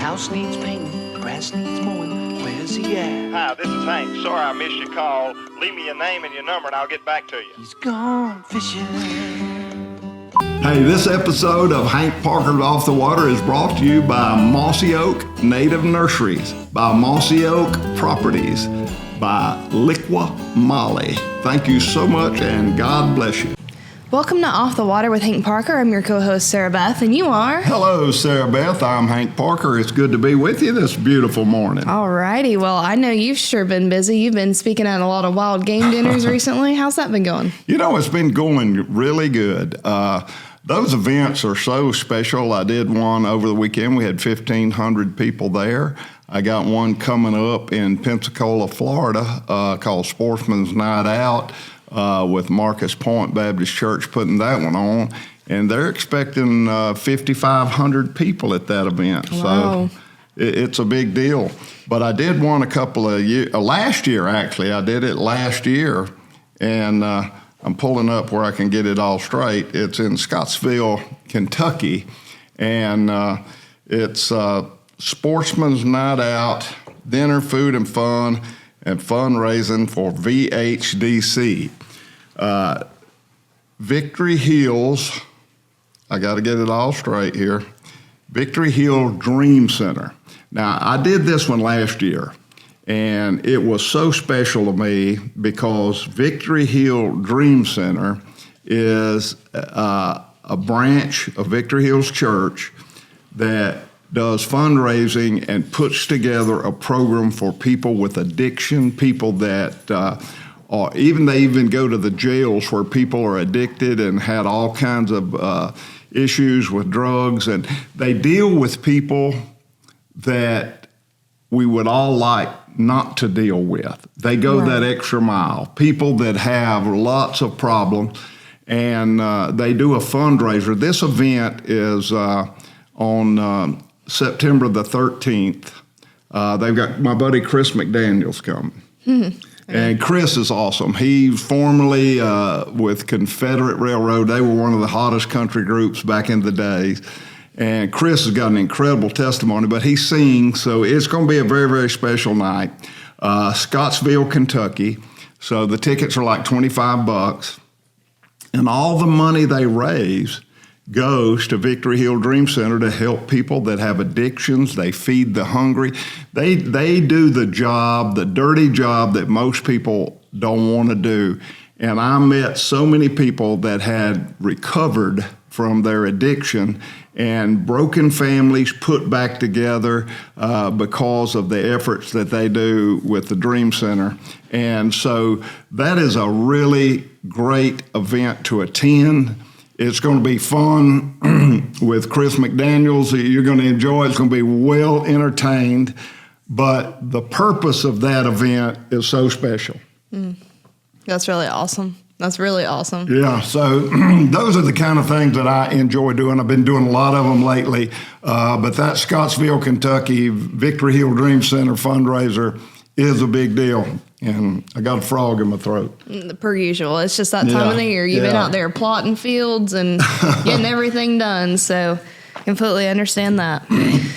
House needs painting, grass needs mowing, where's he at? Hi, this is Hank. Sorry I missed your call. Leave me your name and your number and I'll get back to you. He's gone fishing. Hey, this episode of Hank Parker's Off the Water is brought to you by Mossy Oak Native Nurseries, by Mossy Oak Properties, by Liqua Molly. Thank you so much and God bless you. Welcome to Off the Water with Hank Parker. I'm your co-host, Sarah Beth, and you are? Hello, Sarah Beth. I'm Hank Parker. It's good to be with you this beautiful morning. All righty. Well, I know you've sure been busy. You've been speaking at a lot of wild game dinners recently. How's that been going? You know, it's been going really good. Those events are so special. I did one over the weekend. We had 1,500 people there. I got one coming up in Pensacola, Florida, called Sportsman's Night Out. With Marcus Point Baptist Church putting that one on, and they're expecting 5,500 people at that event. Wow. So it's a big deal. But I did one a couple of years, last year actually. I did it last year, and I'm pulling up where I can get it all straight. It's in Scottsville, Kentucky, and it's Sportsman's Night Out, dinner, food, and fun, and fundraising for VHDC. Victory Hills, I got to get it all straight here, Victory Hill Dream Center. Now, I did this one last year, and it was so special to me because Victory Hill Dream Center is a branch of Victory Hills Church that does fundraising and puts together a program for people with addiction, people that they even go to the jails where people are addicted and had all kinds of issues with drugs, and they deal with people that we would all like not to deal with. They go that extra mile, people that have lots of problems, and they do a fundraiser. This event is on September the 13th. They've got my buddy Chris McDaniels coming. And Chris is awesome. He's formerly with Confederate Railroad. They were one of the hottest country groups back in the days. And Chris has got an incredible testimony, but he sings, so it's going to be a very, very special night. Scottsville, Kentucky. So the tickets are like $25. And all the money they raise goes to Victory Hill Dream Center to help people that have addictions. They feed the hungry. They do the job, the dirty job that most people don't want to do. And I met so many people that had recovered from their addiction and broken families put back together because of the efforts that they do with the Dream Center. And so that is a really great event to attend. It's going to be fun with Chris McDaniels. You're going to enjoy it. It's going to be well entertained. But the purpose of that event is so special. That's really awesome. That's really awesome. Yeah, so those are the kind of things that I enjoy doing. I've been doing a lot of them lately. But that Scottsville, Kentucky Victory Hill Dream Center fundraiser is a big deal. And I got a frog in my throat. Per usual. It's just that time of the year. You've been out there plotting fields and getting everything done. So completely understand that.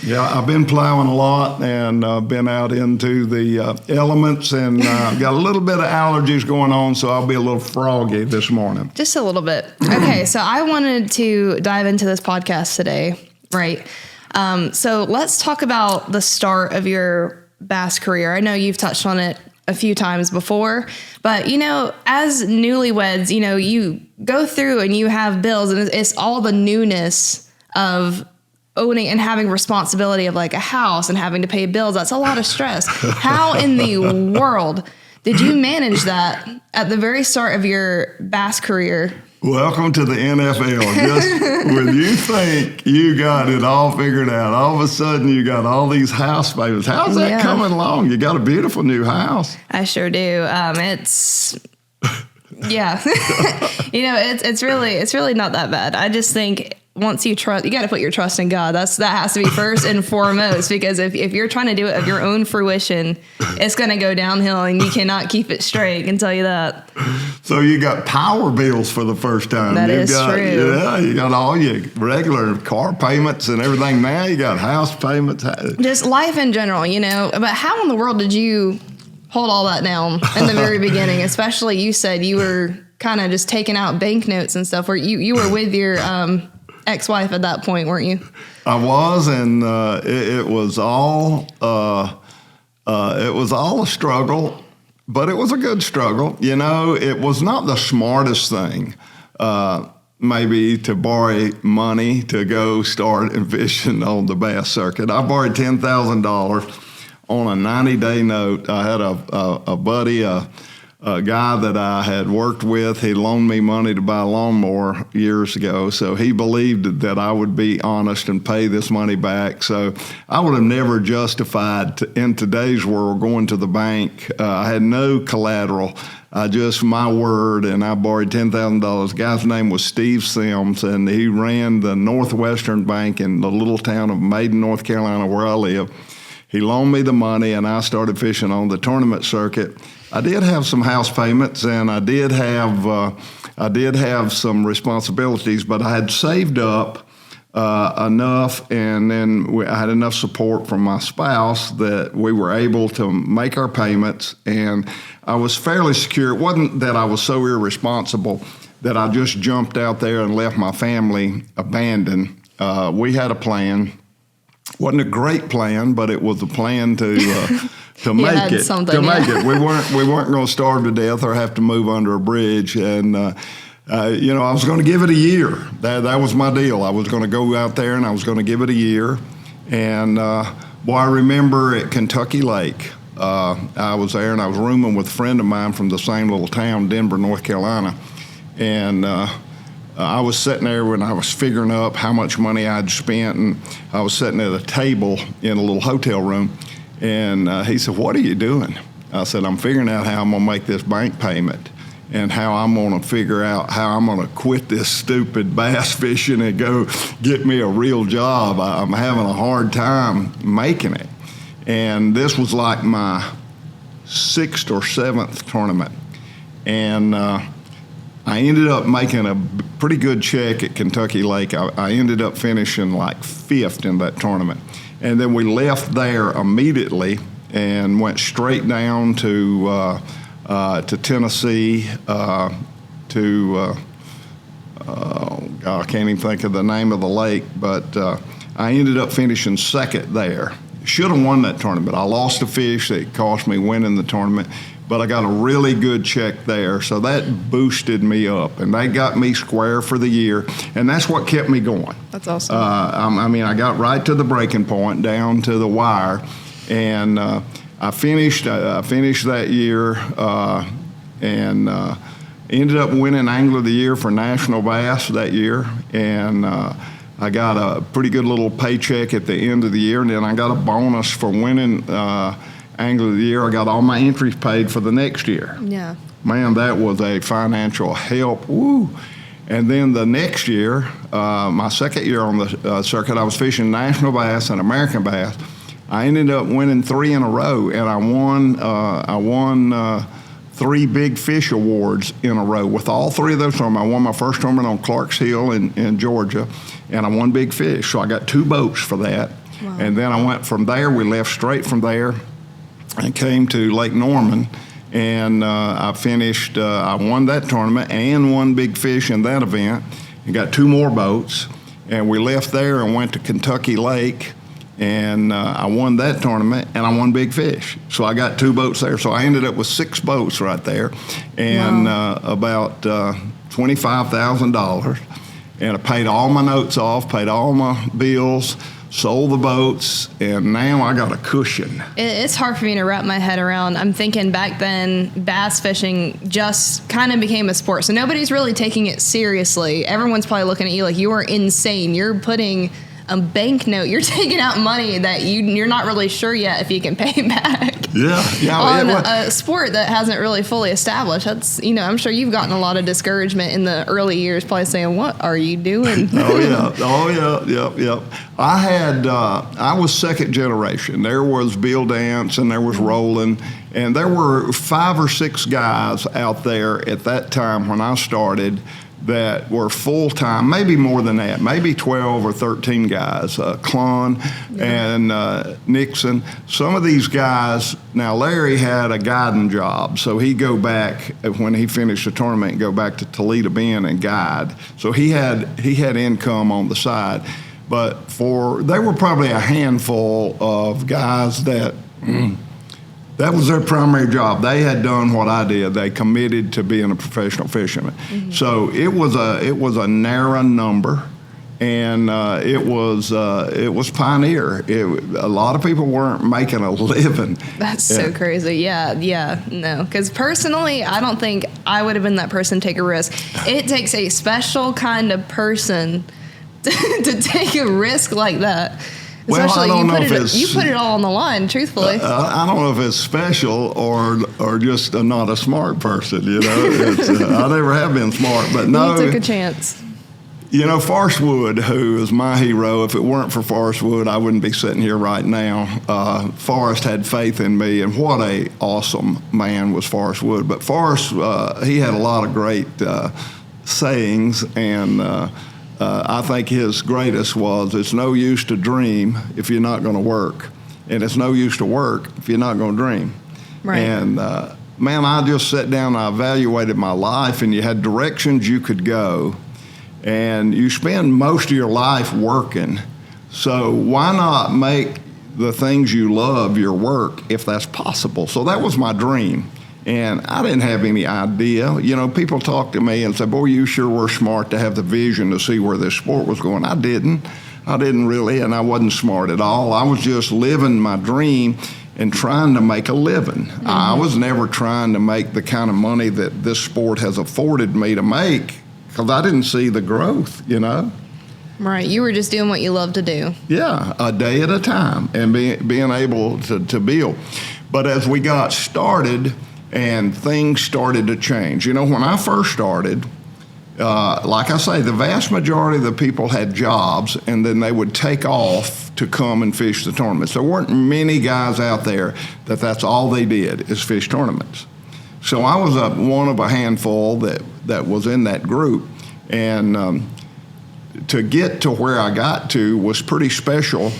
Yeah, I've been plowing a lot and been out into the elements and got a little bit of allergies going on, so I'll be a little froggy this morning. Just a little bit. Okay, so I wanted to dive into this podcast today, right? So let's talk about the start of your bass career. I know you've touched on it a few times before, but as newlyweds, you go through and you have bills, and it's all the newness of owning and having responsibility of like a house and having to pay bills. That's a lot of stress. How in the world did you manage that at the very start of your bass career? Welcome to the NFL. Just when you think you got it all figured out, all of a sudden you got all these house payments. How's that coming along? You got a beautiful new house. I sure do. Yeah. It's really not that bad. I just think once you trust, you got to put your trust in God. That has to be first and foremost, because if you're trying to do it of your own fruition, it's going to go downhill and you cannot keep it straight. I can tell you that. So you got power bills for the first time. That is got, true. Yeah, you got all your regular car payments and everything. Now you got house payments. Just life in general, But how in the world did you hold all that down in the very beginning? Especially, you said you were kind of just taking out banknotes and stuff. Where you were with your ex-wife at that point, weren't you? I was, and it was all a struggle, but it was a good struggle. It was not the smartest thing, maybe to borrow money to go start fishing on the bass circuit. I borrowed $10,000 on a 90-day note. I had a buddy, a guy that I had worked with. He loaned me money to buy a lawnmower years ago, so he believed that I would be honest and pay this money back. So I would have never justified, in today's world, going to the bank. I had no collateral, just my word, and I borrowed $10,000. The guy's name was Steve Sims, and he ran the Northwestern Bank in the little town of Maiden, North Carolina, where I live. He loaned me the money, and I started fishing on the tournament circuit. I did have some house payments, and I did have some responsibilities, but I had saved up enough, and then I had enough support from my spouse that we were able to make our payments, and I was fairly secure. It wasn't that I was so irresponsible that I just jumped out there and left my family abandoned. We had a plan. Wasn't a great plan, but it was a plan to make it. We weren't going to starve to death or have to move under a bridge. And I was going to give it a year. That was my deal. I was going to go out there and I was going to give it a year. And I remember at Kentucky Lake, I was there and I was rooming with a friend of mine from the same little town, Denver, North Carolina, and I was sitting there when I was figuring up how much money I'd spent, and I was sitting at a table in a little hotel room, and he said, "What are you doing?" I said, "I'm figuring out how I'm going to make this bank payment and how I'm going to figure out how I'm going to quit this stupid bass fishing and go get me a real job. I'm having a hard time making it." And this was like my 6th or 7th tournament, and I ended up making a pretty good check at Kentucky Lake. I ended up finishing like 5th in that tournament. And then we left there immediately and went straight down to Tennessee I can't even think of the name of the lake, but I ended up finishing 2nd there. Should have won that tournament. I lost a fish that cost me winning the tournament, but I got a really good check there, so that boosted me up, and they got me square for the year, and that's what kept me going. That's awesome. I got right to the breaking point, down to the wire, and I finished that year, and ended up winning Angler of the Year for National Bass that year, and I got a pretty good little paycheck at the end of the year, and then I got a bonus for winning Angler of the Year. I got all my entries paid for the next year. Yeah. Man, that was a financial help. Woo! And then the next year, my 2nd year on the circuit, I was fishing National Bass and American Bass. I ended up winning 3 in a row, and I won 3 Big Fish awards in a row. With all 3 of those tournaments, I won my first tournament on Clarks Hill in Georgia, and I won Big Fish. So I got 2 boats for that. Wow. And then I went from there. We left straight from there and came to Lake Norman, and I finished. I won that tournament and won Big Fish in that event, and got 2 more boats. And we left there and went to Kentucky Lake, and I won that tournament, and I won Big Fish. So I got 2 boats there. So I ended up with 6 boats right there, and wow. About $25,000. And I paid all my notes off, paid all my bills, sold the boats, and now I got a cushion. It's hard for me to wrap my head around. I'm thinking back then, bass fishing just kind of became a sport. So nobody's really taking it seriously. Everyone's probably looking at you like you are insane. You're putting a banknote. You're taking out money that you're not really sure yet if you can pay back. on a sport that hasn't really fully established. That's, I'm sure you've gotten a lot of discouragement in the early years, probably saying, "What are you doing?" Yep. I was second generation. There was Bill Dance and there was Roland, and there were 5 or 6 guys out there at that time when I started that were full-time, maybe more than that, maybe 12 or 13 guys, Klon and Nixon. Some of these guys, now Larry had a guiding job, so he'd go back, when he finished the tournament, go back to Toledo Bend and guide. So he had income on the side. But they were probably a handful of guys that that was their primary job. They had done what I did. They committed to being a professional fisherman. Mm-hmm. So it was a narrow number, and it was pioneer. A lot of people weren't making a living. That's so crazy. Yeah, no. Because personally, I don't think I would have been that person to take a risk. It takes a special kind of person to take a risk like that. Especially, well, I don't know if you put it all on the line, truthfully. I don't know if it's special or just not a smart person, I never have been smart, but no. You took a chance. Forrest Wood, who is my hero, if it weren't for Forrest Wood, I wouldn't be sitting here right now. Forrest had faith in me, and what a awesome man was Forrest Wood. But Forrest, he had a lot of great sayings, and I think his greatest was, it's no use to dream if you're not going to work. And it's no use to work if you're not going to dream. Right. And, man, I just sat down and I evaluated my life, and you had directions you could go. And you spend most of your life working. So why not make the things you love your work if that's possible? So that was my dream. And I didn't have any idea. People talk to me and say, "Boy, you sure were smart to have the vision to see where this sport was going." I didn't really, and I wasn't smart at all. I was just living my dream and trying to make a living. Mm-hmm. I was never trying to make the kind of money that this sport has afforded me to make, because I didn't see the growth, Right. You were just doing what you love to do. Yeah, a day at a time, and being able to build. But as we got started, and things started to change. When I first started, like I say, the vast majority of the people had jobs, and then they would take off to come and fish the tournaments. There weren't many guys out there that's all they did is fish tournaments. So I was one of a handful that was in that group, and to get to where I got to was pretty special.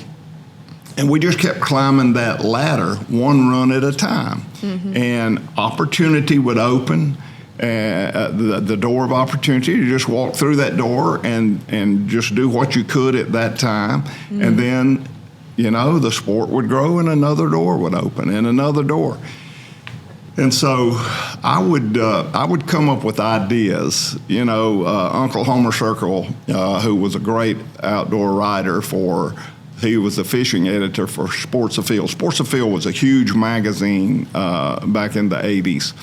And we just kept climbing that ladder one run at a time. Mm-hmm. And opportunity would open, the door of opportunity. You just walk through that door and just do what you could at that time. Mm-hmm. And then, the sport would grow and another door would open and another door. And so I would come up with ideas. Uncle Homer Circle, who was a great outdoor writer he was the fishing editor for Sports Afield. Sports Afield was a huge magazine back in the 80s.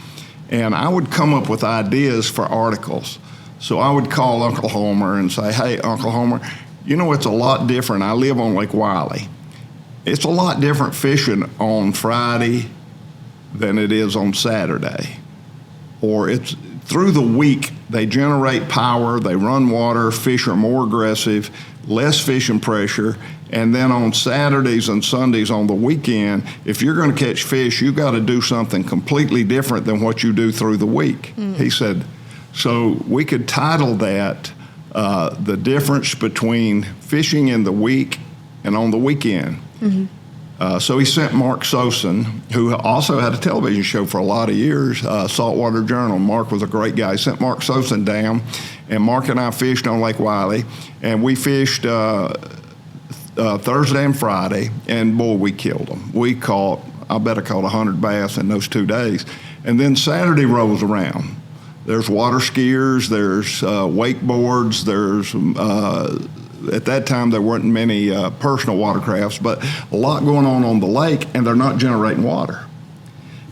And I would come up with ideas for articles. So I would call Uncle Homer and say, "Hey, Uncle Homer, it's a lot different. I live on Lake Wiley. It's a lot different fishing on Friday than it is on Saturday. Or it's through the week, they generate power, they run water, fish are more aggressive, less fishing pressure. And then on Saturdays and Sundays on the weekend, if you're going to catch fish, you got to do something completely different than what you do through the week." Mm. He said, so we could title that The Difference Between Fishing in the Week and on the Weekend. Mm-hmm. So he sent Mark Sosin, who also had a television show for a lot of years, Saltwater Journal. Mark was a great guy. He sent Mark Sosin down, and Mark and I fished on Lake Wiley, and we fished Thursday and Friday, and boy, we killed them. I bet I caught 100 bass in those 2 days. And then Saturday rolls around. There's water skiers, there's wakeboards, there's, at that time there weren't many personal watercrafts, but a lot going on the lake, and they're not generating water.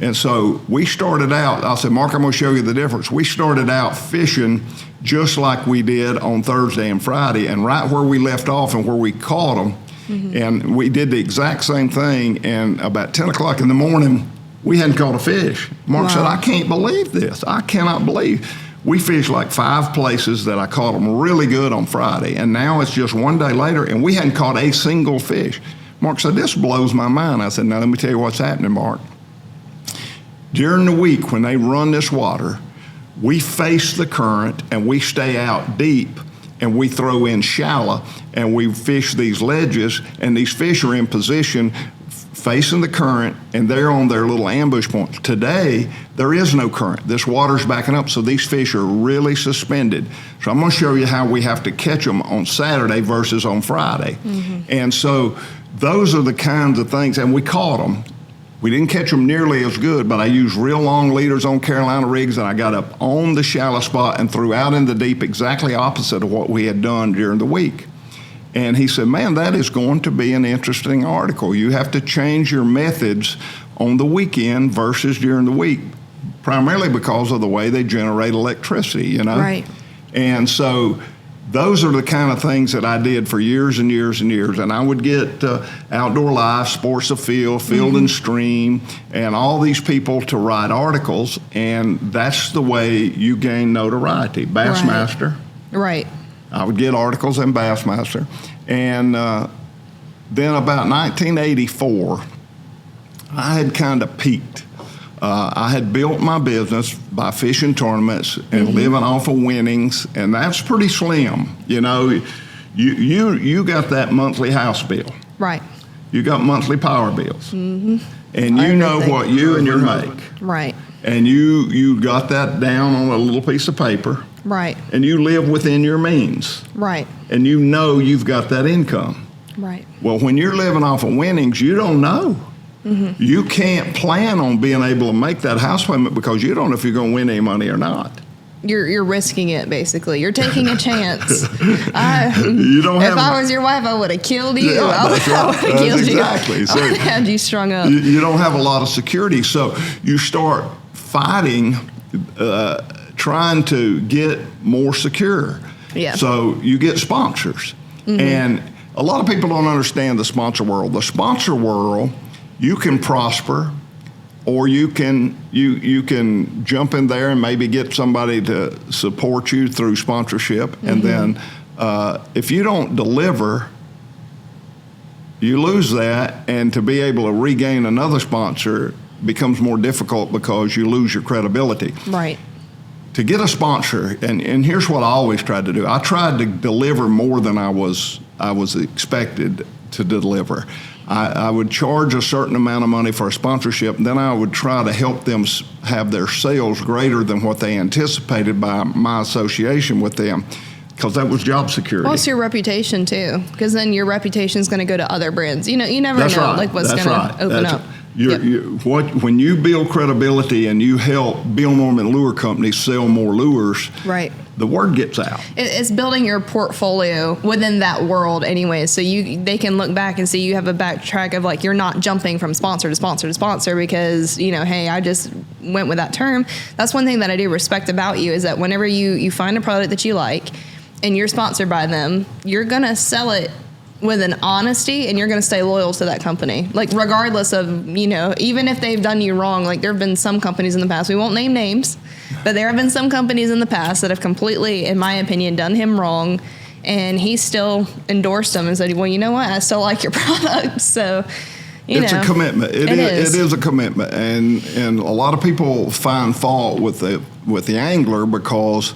And so we started out, I said, "Mark, I'm going to show you the difference." We started out fishing just like we did on Thursday and Friday, and right where we left off and where we caught them And we did the exact same thing, and about 10 o'clock in the morning, we hadn't caught a fish. Mark said, I can't believe this. I cannot believe. We fished like 5 places that I caught them really good on Friday, and now it's just one day later, and we hadn't caught a single fish. Mark said, this blows my mind. I said, now let me tell you what's happening, Mark. During the week when they run this water, we face the current and we stay out deep and we throw in shallow and we fish these ledges, and these fish are in position facing the current and they're on their little ambush points. Today, there is no current. This water's backing up, so these fish are really suspended. So I'm going to show you how we have to catch them on Saturday versus on Friday. And so those are the kinds of things, and we caught them. We didn't catch them nearly as good, but I used real long leaders on Carolina rigs, and I got up on the shallow spot and threw out in the deep exactly opposite of what we had done during the week. And he said, man, that is going to be an interesting article. You have to change your methods on the weekend versus during the week, primarily because of the way they generate electricity, you know? Right. And so those are the kind of things that I did for years and years and years. And I would get Outdoor Life, Sports Afield, Field and Stream, and all these people to write articles. And that's the way you gain notoriety. Bassmaster. Right. I would get articles in Bassmaster. And then about 1984, I had kind of peaked. I had built my business by fishing tournaments and living off of winnings, and that's pretty slim. You know, you got that monthly house bill. Right. You got monthly power bills. And you know what you and your make. Right. And you got that down on a little piece of paper. Right. And you live within your means. Right. And you know you've got that income. Right. Well, when you're living off of winnings, you don't know. You can't plan on being able to make that house payment because you don't know if you're going to win any money or not. You're risking it, basically. You're taking a chance. You don't have. If I was your wife, I would have killed you. Yeah, I would have killed exactly. you. So I would have had you strung up. You don't have a lot of security, so you start fighting, trying to get more secure. Yeah. So you get sponsors, and a lot of people don't understand the sponsor world. The sponsor world, you can prosper, or you can jump in there and maybe get somebody to support you through sponsorship, and then if you don't deliver, you lose that, and to be able to regain another sponsor becomes more difficult because you lose your credibility. Right. To get a sponsor, and here's what I always tried to do. I tried to deliver more than I was expected to deliver. I would charge a certain amount of money for a sponsorship, and then I would try to help them have their sales greater than what they anticipated by my association with them, because that was job security. Well, it's your reputation too, because then your reputation is going to go to other brands. You know, you never know like what's going to open up. When you build credibility and you help Bill Norman Lure Company sell more lures, right, the word gets out. It's building your portfolio within that world anyway, so they can look back and see you have a backtrack of like you're not jumping from sponsor to sponsor to sponsor because, you know, hey, I just went with that term. That's one thing that I do respect about you is that whenever you find a product that you like and you're sponsored by them, you're going to sell it with an honesty, and you're going to stay loyal to that company. Like, regardless of, you know, even if they've done you wrong, like there have been some companies in the past, we won't name names, but there have been some companies in the past that have completely, in my opinion, done him wrong, and he still endorsed them and said, well, you know what, I still like your product. So, it's a commitment. It is a commitment, and a lot of people find fault with the angler because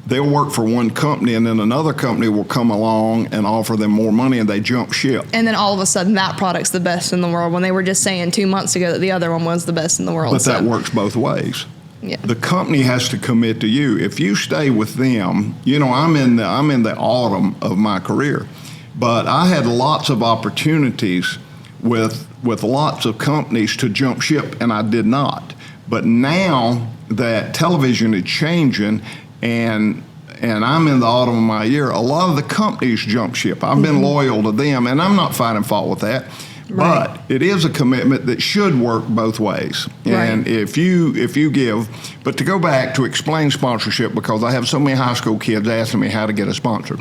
they'll work for one company and then another company will come along and offer them more money and they jump ship. And then all of a sudden that product's the best in the world when they were just saying 2 months ago that the other one was the best in the world. But that works both ways. Yeah. The company has to commit to you. If you stay with them, you know, I'm in the autumn of my career, but I had lots of opportunities with lots of companies to jump ship, and I did not. But now that television is changing, and I'm in the autumn of my year, a lot of the companies jump ship. I've been loyal to them, and I'm not finding fault with that. Right. But it is a commitment that should work both ways. And if you give, but to go back to explain sponsorship, because I have so many high school kids asking me how to get a sponsor.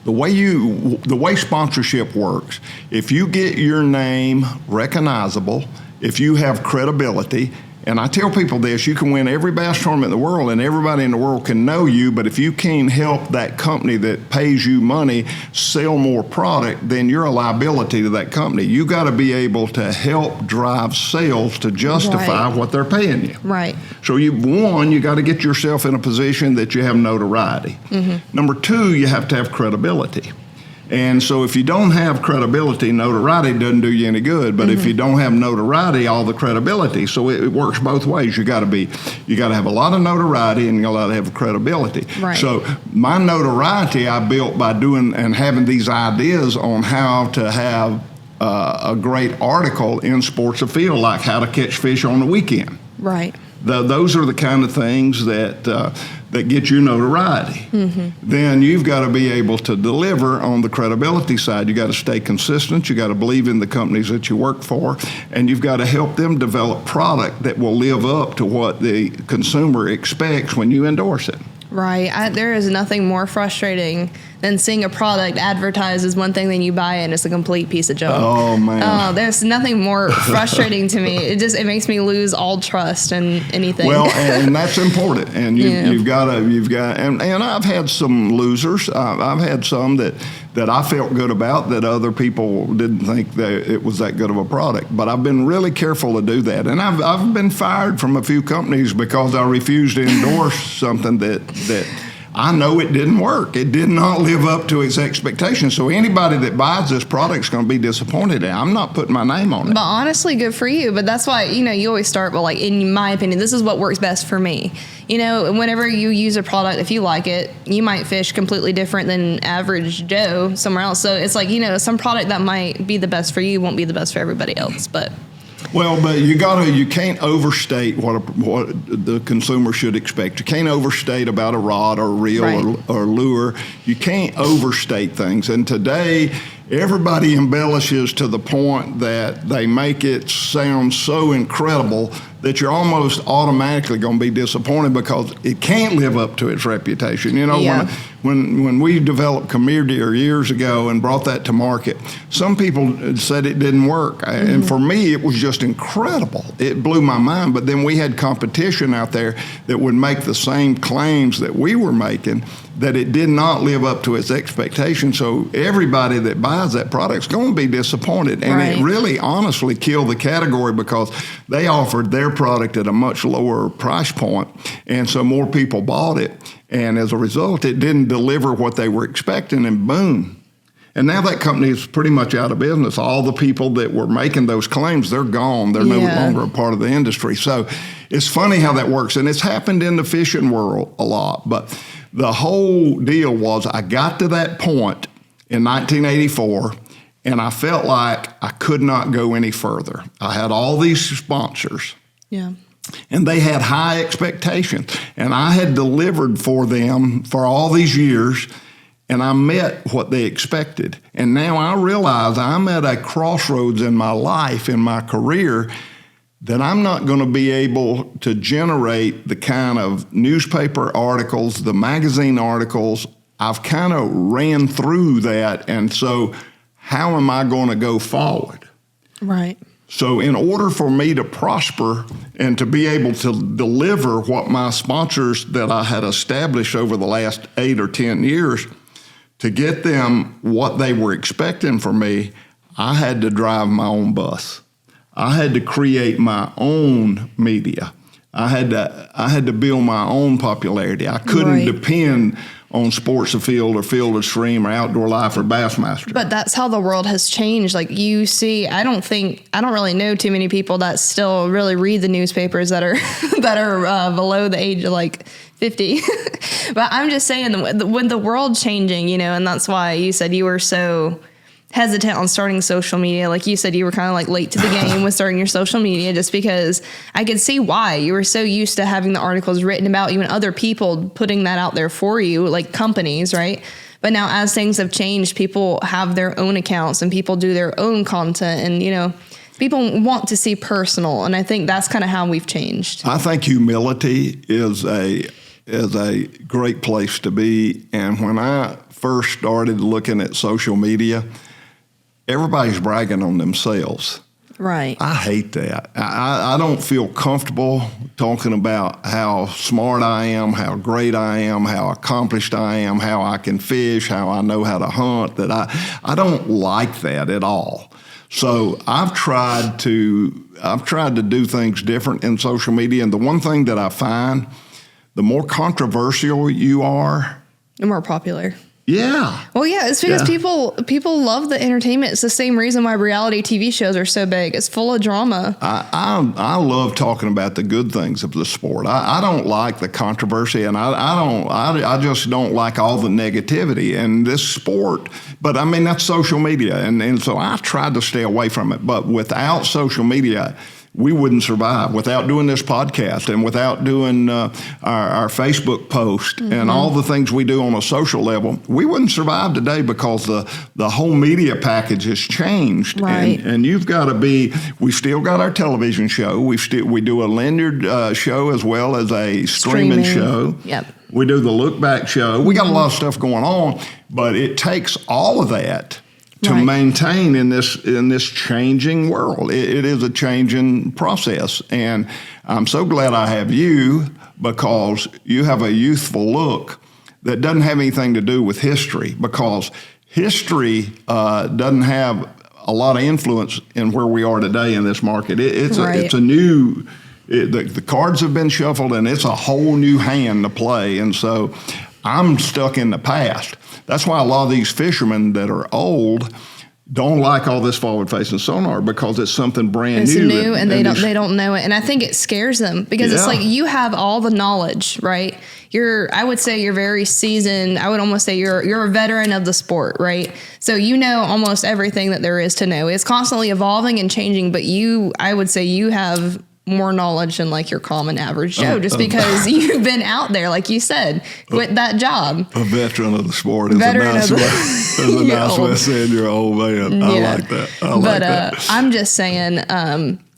The way sponsorship works, if you get your name recognizable, if you have credibility, and I tell people this, you can win every bass tournament in the world and everybody in the world can know you, but if you can't help that company that pays you money sell more product, then you're a liability to that company. You got to be able to help drive sales to justify what they're paying you. Right. So you got to get yourself in a position that you have notoriety. Number two, you have to have credibility. And so if you don't have credibility, notoriety doesn't do you any good. But if you don't have notoriety, all the credibility. So it works both ways. You got to have a lot of notoriety and you got to have credibility. Right. So my notoriety I built by doing and having these ideas on how to have a great article in Sports Afield, like how to catch fish on the weekend. Right. Those are the kind of things that get you notoriety. Then you've got to be able to deliver on the credibility side. You got to stay consistent. You got to believe in the companies that you work for, and you've got to help them develop product that will live up to what the consumer expects when you endorse it. Right. There is nothing more frustrating than seeing a product advertised as one thing, then you buy it and it's a complete piece of junk. Oh, man. There's nothing more frustrating to me. It makes me lose all trust in anything. Well, and that's important. And you've got, and I've had some losers. I've had some that I felt good about that other people didn't think that it was that good of a product. But I've been really careful to do that. And I've been fired from a few companies because I refused to endorse something that I know it didn't work. It did not live up to its expectations. So anybody that buys this product is going to be disappointed. I'm not putting my name on it. But honestly, good for you. But that's why, you always start with, like, in my opinion, this is what works best for me. Whenever you use a product, if you like it, you might fish completely different than average Joe somewhere else. So it's like, some product that might be the best for you won't be the best for everybody else. But you can't overstate what the consumer should expect. You can't overstate about a rod or reel or lure. You can't overstate things. And today, everybody embellishes to the point that they make it sound so incredible that you're almost automatically going to be disappointed because it can't live up to its reputation. When we developed Khmer Deer years ago and brought that to market, some people said it didn't work. And for me, it was just incredible. It blew my mind. But then we had competition out there that would make the same claims that we were making, that it did not live up to its expectations. So everybody that buys that product is going to be disappointed. And it really honestly killed the category because they offered their product at a much lower price point. And so more people bought it. And as a result, it didn't deliver what they were expecting, and boom. And now that company is pretty much out of business. All the people that were making those claims, they're gone. They're no longer a part of the industry. So it's funny how that works. And it's happened in the fishing world a lot. But the whole deal was I got to that point in 1984, and I felt like I could not go any further. I had all these sponsors. Yeah. And they had high expectations. And I had delivered for them for all these years, and I met what they expected. And now I realize I'm at a crossroads in my life, in my career, that I'm not going to be able to generate the kind of newspaper articles, the magazine articles. I've kind of ran through that. And so how am I going to go forward? Right. So in order for me to prosper and to be able to deliver what my sponsors that I had established over the last 8 or 10 years, to get them what they were expecting from me, I had to drive my own bus. I had to create my own media. I had to build my own popularity. I couldn't depend on Sports Afield or Field and Stream or Outdoor Life or Bassmaster. But that's how the world has changed. Like, you see, I don't really know too many people that still really read the newspapers that are below the age of like 50. But I'm just saying, when the world's changing, and that's why you said you were so hesitant on starting social media. Like you said, you were kind of like late to the game with starting your social media, just because I could see why. You were so used to having the articles written about you and other people putting that out there for you, like companies, right? But now as things have changed, people have their own accounts and people do their own content, and, people want to see personal. And I think that's kind of how we've changed. I think humility is a great place to be. And when I first started looking at social media, everybody's bragging on themselves. Right. I hate that. I don't feel comfortable talking about how smart I am, how great I am, how accomplished I am, how I can fish, how I know how to hunt. That I don't like that at all. So I've tried to do things different in social media. And the one thing that I find, the more controversial you are, The more popular. yeah. Well, yeah, it's because Yeah. people love the entertainment. It's the same reason why reality TV shows are so big. It's full of drama. I love talking about the good things of the sport. I don't like the controversy, and I just don't like all the negativity in this sport. But I mean, that's social media, and so I tried to stay away from it. But without social media, we wouldn't survive. Without doing this podcast and without doing our Facebook post and all the things we do on a social level, we wouldn't survive today because the whole media package has changed. Right. And you've got to be. We still got our television show. We do a linear show as well as a streaming show. Yep. We do the look back show. We got a lot of stuff going on, but it takes all of that to Right. maintain in this changing world. It is a changing process, and I'm so glad I have you because you have a youthful look that doesn't have anything to do with history, because history doesn't have a lot of influence in where we are today in this market. Right. The cards have been shuffled, and it's a whole new hand to play, and so I'm stuck in the past. That's why a lot of these fishermen that are old don't like all this forward-facing sonar, because it's something brand It's new. new, and they don't know it, and I think it scares them because it's Yeah. like you have all the knowledge, right? I would say you're very seasoned. I would almost say you're a veteran of the sport, right? So you know almost everything that there is to know. It's constantly evolving and changing, but I would say you have more knowledge than like your common average Joe, just because you've been out there, like you said, with that job. A veteran of the sport is Veteran a nice of the- way. Is a You're nice way old. of saying you're an old man. I Yeah. like that. But that. I'm just saying,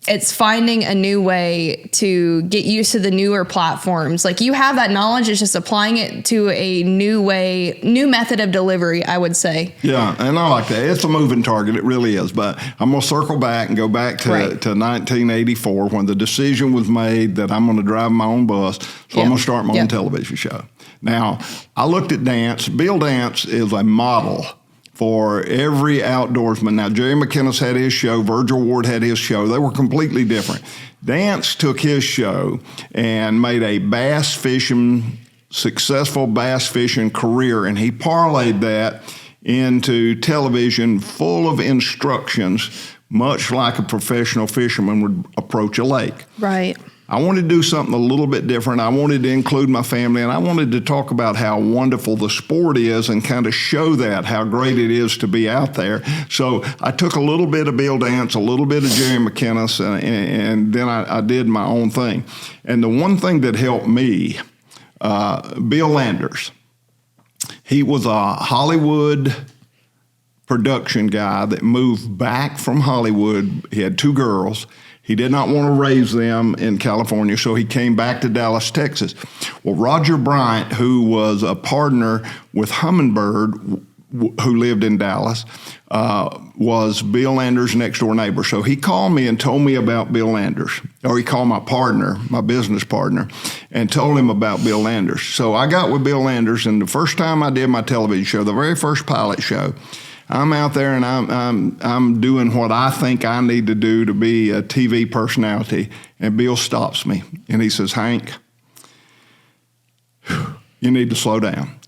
it's finding a new way to get used to the newer platforms. Like you have that knowledge, it's just applying it to a new method of delivery, I would say. Yeah, and I like that. It's a moving target. It really is. But I'm going to circle back and go back to, Right. to 1984 when the decision was made that I'm going to drive my own bus. So Yeah. I'm going to start my Yeah. own television show. Now, I looked at Dance. Bill Dance is a model for every outdoorsman. Now, Jerry McInnes had his show. Virgil Ward had his show. They were completely different. Dance took his show and made a successful bass fishing career, and he parlayed that into television full of instructions, much like a professional fisherman would approach a lake. Right. I wanted to do something a little bit different. I wanted to include my family, and I wanted to talk about how wonderful the sport is and kind of show that, how great it is to be out there. So I took a little bit of Bill Dance, a little bit of Jerry McInnes, and then I did my own thing. And the one thing that helped me, Bill Landers, he was a Hollywood production guy that moved back from Hollywood. He had 2 girls. He did not want to raise them in California, so he came back to Dallas, Texas. Well, Roger Bryant, who was a partner with Humminbird, who lived in Dallas, was Bill Landers' next door neighbor. So he called me and told me about Bill Landers, or he called my partner, my business partner, and told him about Bill Landers. So I got with Bill Landers, and the first time I did my television show, the very first pilot show, I'm out there and I'm doing what I think I need to do to be a TV personality. And Bill stops me and he says, "Hank, you need to slow down.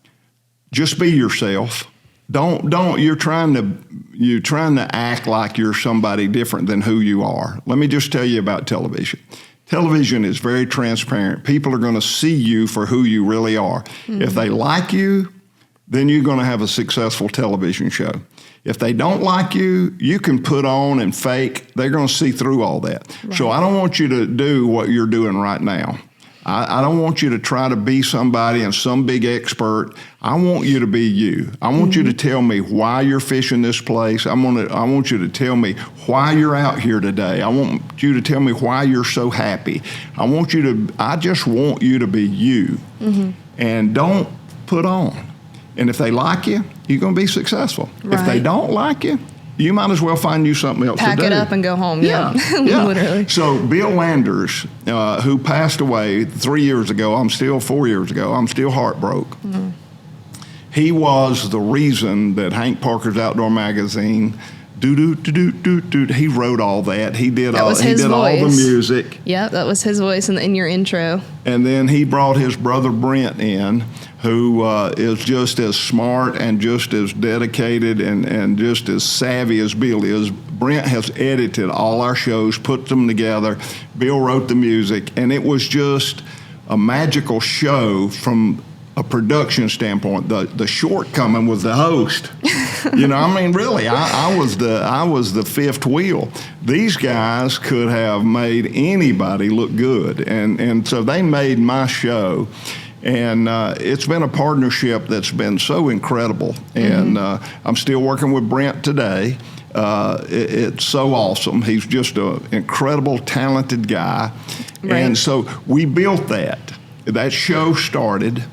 Just be yourself. You're trying to act like you're somebody different than who you are. Let me just tell you about television. Television is very transparent. People are going to see you for who you really are. Mm-hmm. If they like you, then you're going to have a successful television show. If they don't like you, you can put on and fake. They're going to see through all that. Right. So I don't want you to do what you're doing right now. I don't want you to try to be somebody and some big expert. I want you to be you. I want you to tell me why you're fishing this place. I want you to tell me why you're out here today. I want you to tell me why you're so happy. I just want you to be you. Mm-hmm. And don't put on. And if they like you, you're going to be successful. If they Right. don't like you, you might as well find you something else Pack to do. it up and go home. Yeah, Yeah. yeah. Literally. So Bill Landers, who passed away 3 years ago, 4 years ago, I'm still heartbroken. He was the reason that Hank Parker's Outdoor Magazine, he wrote all that. He did That all was he his did all the voice. music. Yep, that was his voice in your intro. And then he brought his brother Brent in, who is just as smart and just as dedicated and just as savvy as Bill is. Brent has edited all our shows, put them together. Bill wrote the music, and it was just a magical show from a production standpoint. The shortcoming was the host. You know, I mean, really, I was the fifth wheel. These guys could have made anybody look good, and so they made my show. And it's been a partnership that's been so incredible. And I'm still working with Brent today. It's so awesome. He's just an incredible, talented guy. Right. And so we built that. That show started,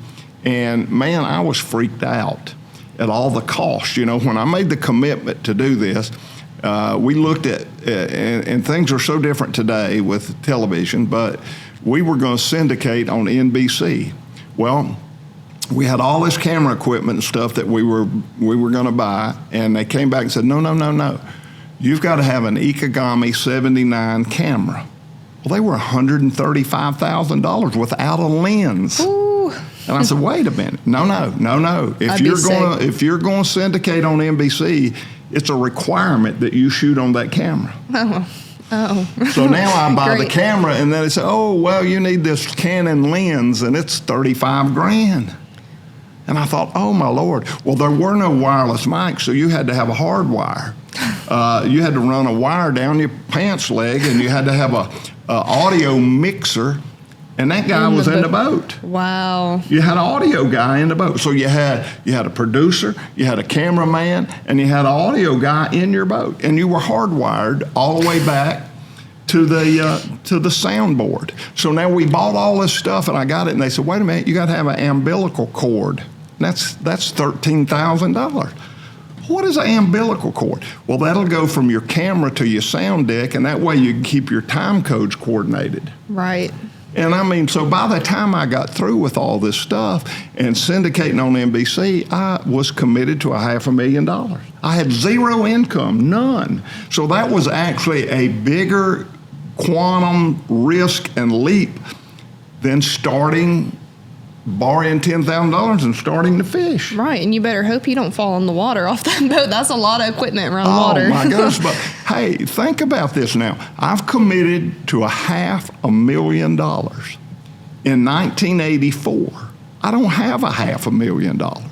and man, I was freaked out at all the costs. You know, when I made the commitment to do this, we looked at, and things are so different today with television, but we were going to syndicate on NBC. Well, we had all this camera equipment and stuff that we were going to buy, and they came back and said, no. You've got to have an Ikegami 79 camera. Well, they were $135,000 without a lens. Ooh. And I said, wait a minute. No. I'd be sick. If you're going to syndicate on NBC, it's a requirement that you shoot on that camera. Oh. So now I buy the Great. camera, and then they say, oh, well, you need this Canon lens, and it's $35,000. And I thought, oh, my Lord. Well, there were no wireless mics, so you had to have a hard wire. You had to run a wire down your pants leg, and you had to have a audio mixer, and that guy was in the boat. Wow. You had an audio guy in the boat. So you had a producer, you had a cameraman, and you had an audio guy in your boat. And you were hardwired all the way back to the soundboard. So now we bought all this stuff, and I got it, and they said, wait a minute, you got to have an umbilical cord. That's $13,000. What is an umbilical cord? Well, that'll go from your camera to your sound deck, and that way you can keep your time codes coordinated. Right. And I mean, so by the time I got through with all this stuff and syndicating on NBC, I was committed to $500,000. I had zero income, none. So that was actually a bigger quantum risk and leap than borrowing $10,000 and starting to fish. Right, and you better hope you don't fall in the water off that boat. That's a lot of equipment around water. Oh, my goodness. But, hey, think about this now. I've committed to $500,000 in 1984. I don't have $500,000.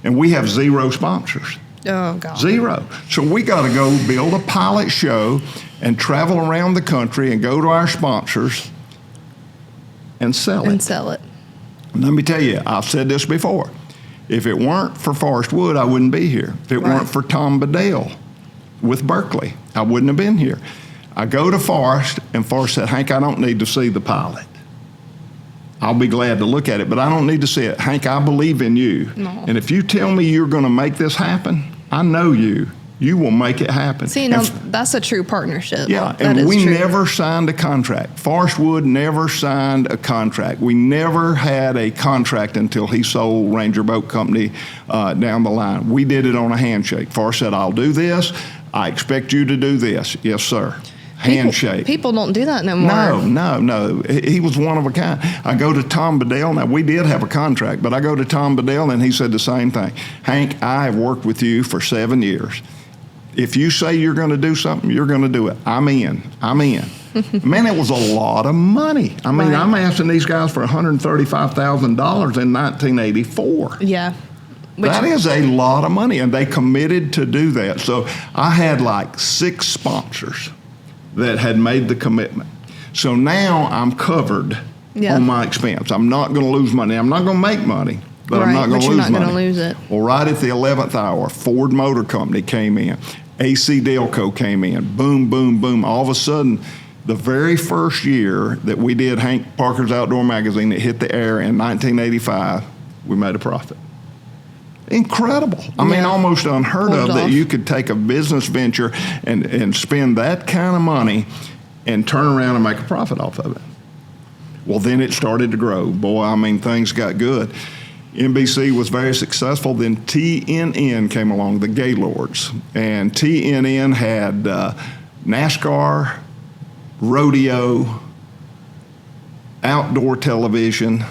And we have zero sponsors. Oh, God. Zero. So we got to go build a pilot show and travel around the country and go to our sponsors and sell it. And sell it. Let me tell you, I've said this before. If it weren't for Forrest Wood, I wouldn't be here. If it weren't for Tom Bedell with Berkeley, I wouldn't have been here. I go to Forrest, and Forrest said, Hank, I don't need to see the pilot. I'll be glad to look at it, but I don't need to see it. Hank, I believe in you. No. And if you tell me you're going to make this happen, I know you. You will make it happen. See, now, that's a true partnership. Yeah, That and is we true. never signed a contract. Forrest Wood never signed a contract. We never had a contract until he sold Ranger Boat Company down the line. We did it on a handshake. Forrest said, I'll do this. I expect you to do this. Yes, sir. Handshake. People don't do that no more. No. He was one of a kind. I go to Tom Bedell. Now, we did have a contract, but I go to Tom Bedell, and he said the same thing. Hank, I have worked with you for 7 years. If you say you're going to do something, you're going to do it. I'm in. Man, it was a lot of money. I mean, Right. I'm asking these guys for $135,000 in 1984. Yeah. That is a lot of money, and they committed to do that. So I had like 6 sponsors that had made the commitment. So now I'm covered on my expense. I'm not going to lose money. I'm not going to make money, but I'm Right, not going but to you're lose not money. gonna lose it. Well, right at the 11th hour, Ford Motor Company came in. AC Delco came in. Boom, boom, boom. All of a sudden, the very first year that we did Hank Parker's Outdoor Magazine that hit the air in 1985, we made a profit. Incredible. I mean, Yeah. almost unheard Pulled of it that off. you could take a business venture and spend that kind of money and turn around and make a profit off of it. Well, then it started to grow. Boy, I mean, things got good. NBC was very successful. Then TNN came along, the Gaylords. And TNN had NASCAR, rodeo, outdoor television,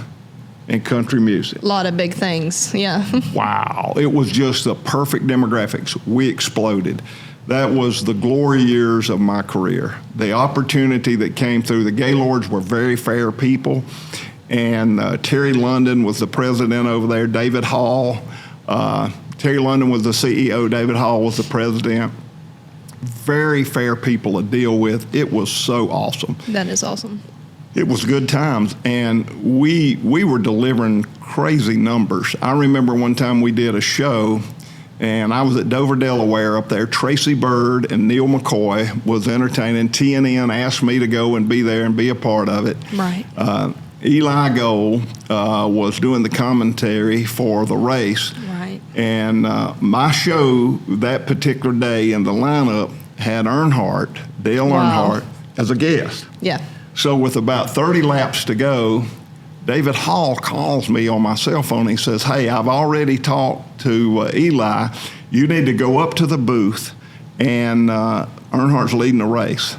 and country music. A lot of big things. Yeah. Wow. It was just the perfect demographics. We exploded. That was the glory years of my career. The opportunity that came through. The Gaylords were very fair people. And Terry London was the president over there. David Hall. Terry London was the CEO. David Hall was the president. Very fair people to deal with. It was so awesome. That is awesome. It was good times, and we were delivering crazy numbers. I remember one time we did a show, and I was at Dover, Delaware up there. Tracy Bird and Neil McCoy was entertaining. TNN asked me to go and be there and be a part of it. Right. Eli Gold was doing the commentary for the race. Right. And my show that particular day in the lineup had Earnhardt, Dale Wow. Earnhardt, as a guest. Yeah. So with about 30 laps to go, David Hall calls me on my cell phone. He says, "Hey, I've already talked to Eli. You need to go up to the booth, and Earnhardt's leading the race.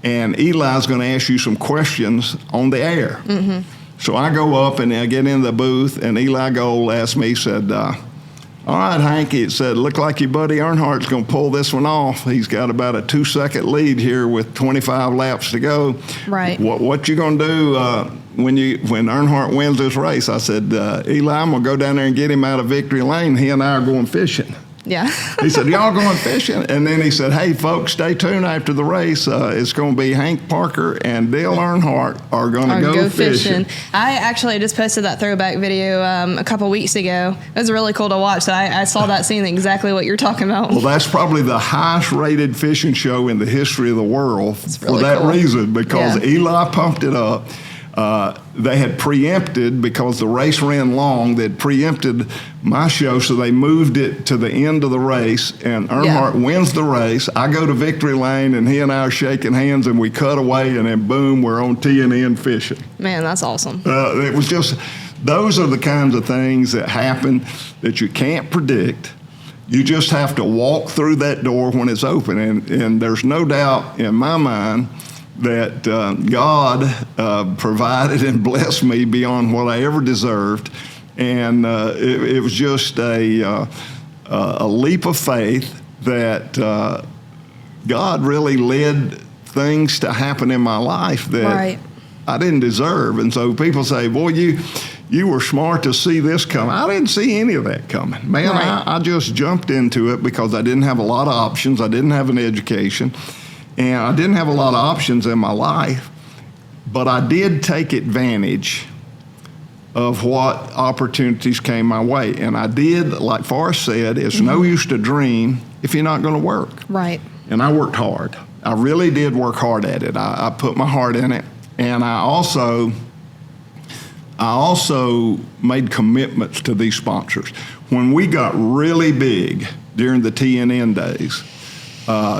And Eli's going to ask you some questions on the air." Mm-hmm. So I go up and I get in the booth, and Eli Gold asked me, he said, "All right, Hank," it said, "look like your buddy Earnhardt's going to pull this one off. He's got about a 2-second lead here with 25 laps to go. Right. What you going to do when Earnhardt wins this race?" I said, "Eli, I'm going to go down there and get him out of victory lane. He and I are going fishing." Yeah. He said, "Y'all going fishing?" And then he said, "Hey, folks, stay tuned after the race. It's going to be Hank Parker and Dale Earnhardt are going to Or go fishing." I actually just posted that throwback video a couple weeks ago. It was really cool to watch. So I saw that scene, exactly what you're talking about. Well, that's probably the highest rated fishing show in the history of the world for really that cool. reason, because Yeah. Eli pumped it up. They had preempted, because the race ran long, they'd preempted my show, so they moved it to the end of the race, and Earnhardt wins the race. I go to victory lane, and he and I are shaking hands, and we cut away, and then boom, we're on TNN fishing. Man, that's awesome. It was just, those are the kinds of things that happen that you can't predict. You just have to walk through that door when it's open, and there's no doubt in my mind that God provided and blessed me beyond what I ever deserved, and it was just a leap of faith that God really led things to happen in my life that Right. I didn't deserve. And so people say, "Boy, you were smart to see this coming." I didn't see any of that coming. Man, Right. I just jumped into it because I didn't have a lot of options. I didn't have an education. And I didn't have a lot of options in my life, but I did take advantage of what opportunities came my way. And I did, like Forrest said, it's no use to dream if you're not going to work. Right. And I worked hard. I really did work hard at it. I put my heart in it. And I also made commitments to these sponsors. When we got really big during the TNN days,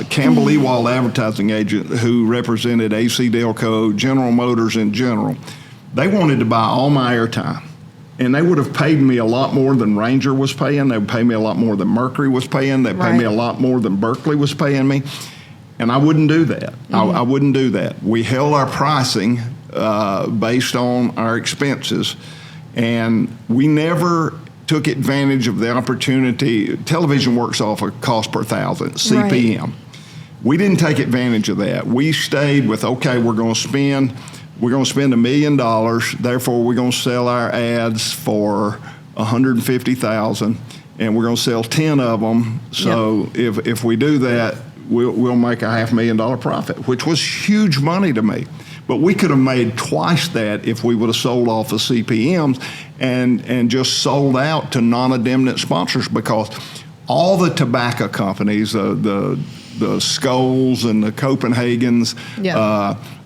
Campbell Ewald Advertising Agent, who represented AC Delco, General Motors in general, they wanted to buy all my airtime. And they would have paid me a lot more than Ranger was paying. They would pay me a lot more than Mercury was paying. They'd pay me a lot more than Berkeley was paying me. And I wouldn't do that. I wouldn't do that. We held our pricing based on our expenses. And we never took advantage of the opportunity. Television works off a cost per thousand, CPM. Right. We didn't take advantage of that. We stayed with, okay, we're going to spend $1 million, therefore we're going to sell our ads for $150,000, and we're going to sell 10 of them. So if we do that, we'll make a $500,000 profit, which was huge money to me. But we could have made twice that if we would have sold off the CPMs and just sold out to non-addendum sponsors, because all the tobacco companies, the Skolls and the Copenhagens,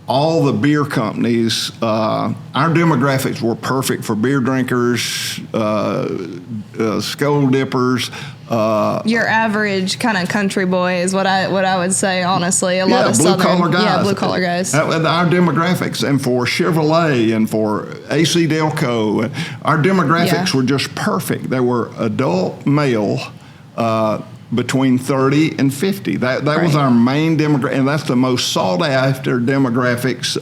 all the beer companies, our demographics were perfect for beer drinkers, Skull Dippers. Your average kind of country boy is what I would say, honestly. A lot of blue collar guys. Yeah, blue collar guys. Our demographics, and for Chevrolet and for AC Delco, our demographics were just perfect. They were adult male between 30 and 50. That was our main demographic, and that's the most sought after demographics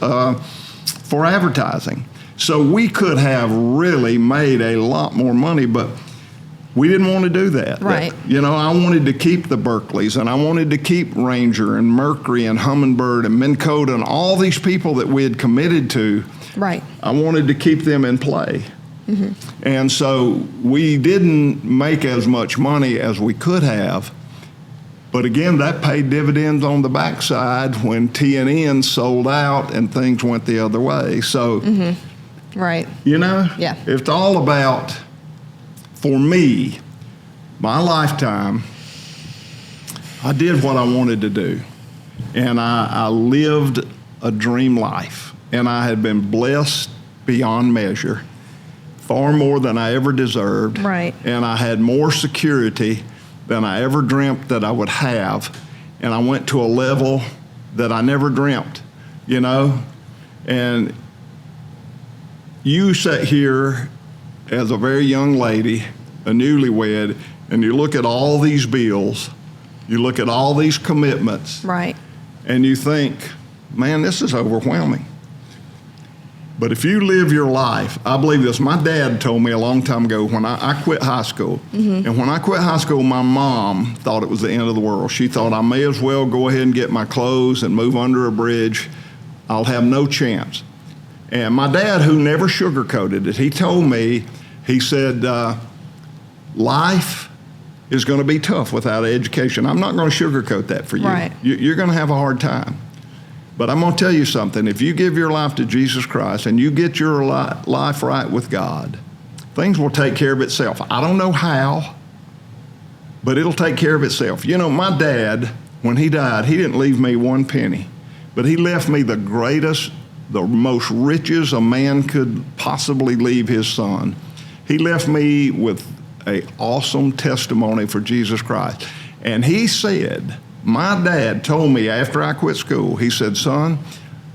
for advertising. So we could have really made a lot more money, but we didn't want to do that. Right. I wanted to keep the Berkeleys, and I wanted to keep Ranger and Mercury and Humminbird and Minn Kota and all these people that we had committed to. Right. I wanted to keep them in play. Mm-hmm. And so we didn't make as much money as we could have. But again, that paid dividends on the backside when TNN sold out and things went the other way. So, Right. Yeah. It's all about, for me, my lifetime, I did what I wanted to do. And I lived a dream life. And I had been blessed beyond measure, far more than I ever deserved. Right. And I had more security than I ever dreamt that I would have. And I went to a level that I never dreamt, And you sat here as a very young lady, a newlywed, and you look at all these bills, you look at all these commitments, Right. and you think, man, this is overwhelming. But if you live your life, I believe this. My dad told me a long time ago when I quit high school. Mm-hmm. And when I quit high school, my mom thought it was the end of the world. She thought I may as well go ahead and get my clothes and move under a bridge. I'll have no chance. And my dad, who never sugarcoated it, he told me, he said, life is going to be tough without education. I'm not going to sugarcoat that for you. Right. You're going to have a hard time. But I'm going to tell you something. If you give your life to Jesus Christ and you get your life right with God, things will take care of itself. I don't know how, but it'll take care of itself. My dad, when he died, he didn't leave me one penny, but he left me the most riches a man could possibly leave his son. He left me with an awesome testimony for Jesus Christ. And he said, my dad told me after I quit school, he said, son,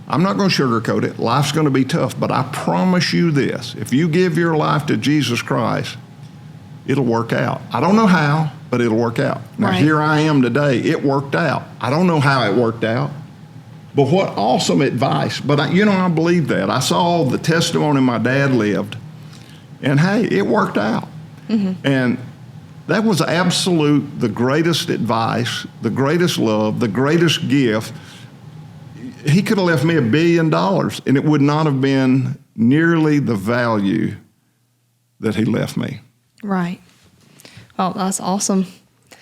I'm not going to sugarcoat it. Life's going to be tough, but I promise you this. If you give your life to Jesus Christ, it'll work out. I don't know how, but it'll work out. Now, Here I am today. It worked out. I don't know how it worked out, but what awesome advice. But, I believe that. I saw the testimony my dad lived, and, hey, it worked out. Mm-hmm. And that was the greatest advice, the greatest love, the greatest gift. He could have left me $1 billion, and it would not have been nearly the value that he left me. Right. Well, that's awesome.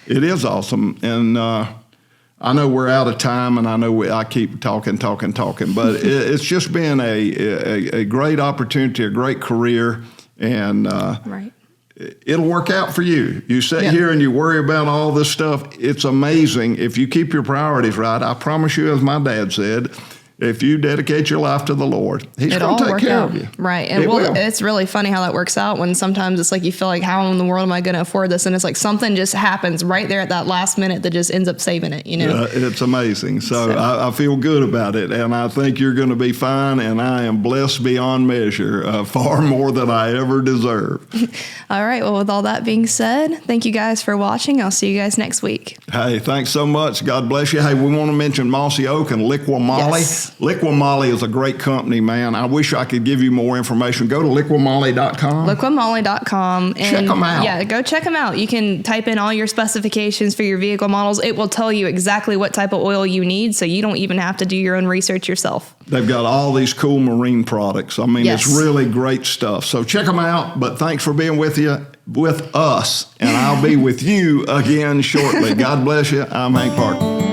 It is awesome. And I know we're out of time, and I know I keep talking, but it's just been a great opportunity, a great career, and right. It'll work out for you. You sit here and you worry about all this stuff. It's amazing. If you keep your priorities right, I promise you, as my dad said, if you dedicate your life to the Lord, He's going to take care of you. Right. And it's really funny how that works out when sometimes it's like you feel like, how in the world am I going to afford this? And it's like something just happens right there at that last minute that just ends up saving it, It's amazing. So I feel good about it. And I think you're going to be fine. And I am blessed beyond measure, far more than I ever deserve. All right. Well, with all that being said, thank you guys for watching. I'll see you guys next week. Hey, thanks so much. God bless you. Hey, we want to mention Mossy Oak and Liqua Moly. Yes. Liqua Moly is a great company, man. I wish I could give you more information. Go to liquamoly.com. Liquamoly.com. Check them out. Yeah, go check them out. You can type in all your specifications for your vehicle models. It will tell you exactly what type of oil you need, so you don't even have to do your own research yourself. They've got all these cool marine products. I mean, Yes. It's really great stuff. So check them out. But thanks for being with us, and I'll be with you again shortly. God bless you. I'm Hank Parker.